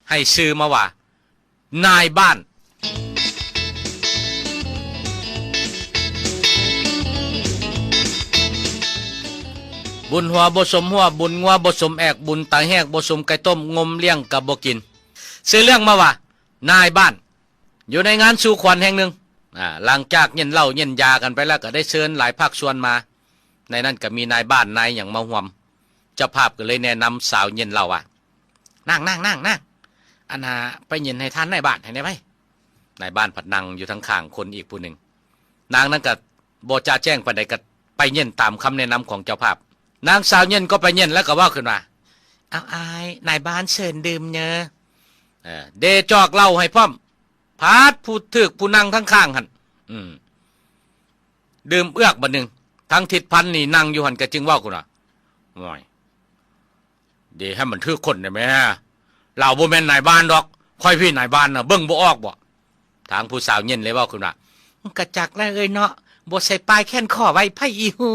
ให้ชื่อมาว่านายบ้านบุญหัวบ่สมหัวบุญงัวบ่สมแอกบุญตาแหกบ่สมไก่ต้มงมเลี้ยงกับบ่กินซื้อเรื่องมาว่านายบ้านอยู่ในงานสู่ขวัญแห่งหนึ่งหลังจากเย็นเหล้าเย็นยากันไปแล้วก็ได้เชิญหลายภาคส่วนมาในนั้นก็มีนายบ้านนายอย่างมาห่วมเจ้าภาพก็เลยแนะนำสาวเย็นเหล้านั่งอันน่ะไปเย็นให้ท่านนายบ้านให้ได้ไหมนายบ้านผัดนั่งอยู่ทั้งข้างคนอีกผู้หนึ่งนางนั้นก็บ่จ่าแจ้งปานใดก็ไปเย็นตามคำแนะนำของเจ้าภาพนางสาวเย็นก็ไปเย็นแล้วก็ว่าขึ้นมาเอาอายนายบ้านเชิญดื่มเนอะเดจอกเหล้าให้พร้อมพาดผู้ถึกผู้นั่งทั้งข้างหันดื่มเอื้อกบัดหนึ่งทั้งทิศพันนี่นั่งอยู่หันก็จึงว่ากูนะโอ้ยเดี๋ยวให้มันถือคนได้ไหมเราบ่แม่นนายบ้านดอกค่อยพี่นายบ้านนะเบิ่งบ่ออกบ่ทางผู้สาวเย็นเลยว่าคุณว่ากระจักแล้วเอ้ยเนาะบ่ใส่ปลายแค้นข้อไว้ไผอีหู